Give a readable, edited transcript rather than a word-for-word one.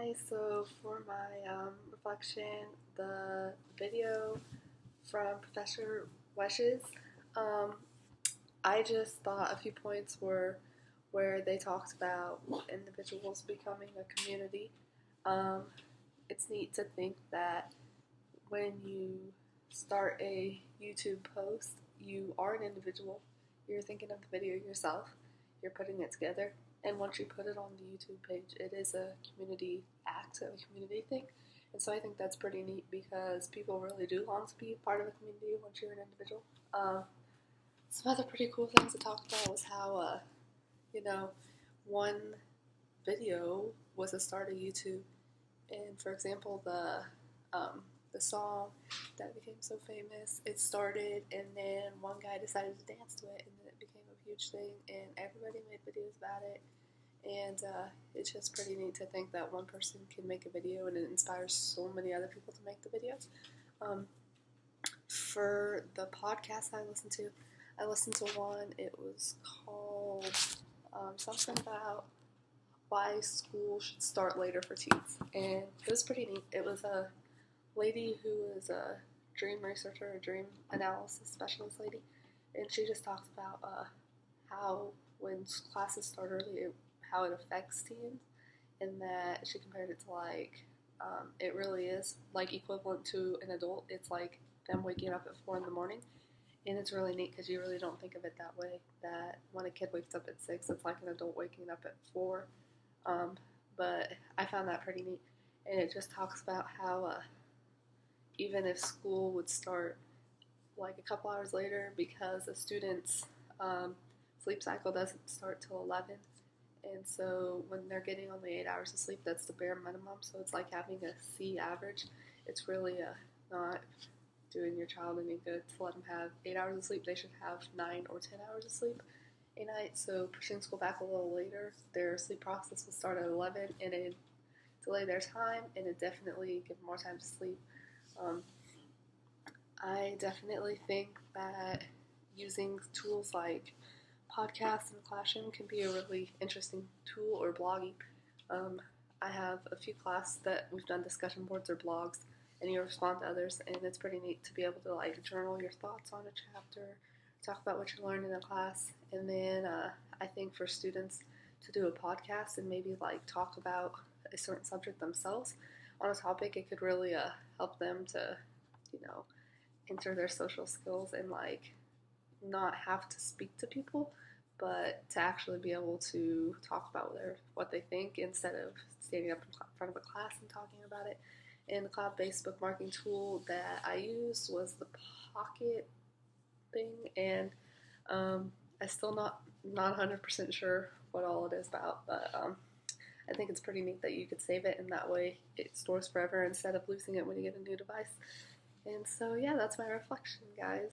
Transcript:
Hi, so for my reflection, the video from Professor Wesh's, um, I just thought a few points were where they talked about individuals becoming a community. Um, it's neat to think that when you start a YouTube post, you are an individual. You're thinking of the video yourself. You're putting it together. And once you put it on the YouTube page, it is a community act, a community thing. And so I think that's pretty neat because people really do want to be part of a community once you're an individual. Some other pretty cool things to talk about was how, one video was the start of YouTube. And for example, the song that became so famous, it started, and then one guy decided to dance to it, and then it became a huge thing, and everybody made videos about it. And it's just pretty neat to think that one person can make a video, and it inspires so many other people to make the videos. For the podcast I listened to one. It was called something about why school should start later for teens, and it was pretty neat. It was a lady who is a dream researcher, a dream analysis specialist lady, and she just talks about how when classes start early, how it affects teens, and that she compared it to it really is like equivalent to an adult. It's like them waking up at 4 in the morning, and it's really neat because you really don't think of it that way. That when a kid wakes up at 6, it's like an adult waking up at 4. But I found that pretty neat, and it just talks about how even if school would start like a couple hours later because a student's sleep cycle doesn't start till 11, and so when they're getting only 8 hours of sleep, that's the bare minimum, so it's like having a C average. It's really not doing your child any good to let them have 8 hours of sleep. They should have 9 or 10 hours of sleep a night, so pushing school back a little later, their sleep process will start at 11, and it delay their time, and it definitely give them more time to sleep. I definitely think that using tools like podcasts in the classroom can be a really interesting tool, or blogging. I have a few classes that we've done discussion boards or blogs, and you respond to others, and it's pretty neat to be able to journal your thoughts on a chapter, talk about what you learned in a class, and then I think for students to do a podcast and maybe talk about a certain subject themselves on a topic, it could really help them to, enter their social skills and not have to speak to people, but to actually be able to talk about what they think instead of standing up in front of a class and talking about it. And the cloud-based bookmarking tool that I used was the Pocket thing, and I'm still not 100% sure what all it is about, but I think it's pretty neat that you could save it, and that way it stores forever instead of losing it when you get a new device. And so, yeah, that's my reflection, guys.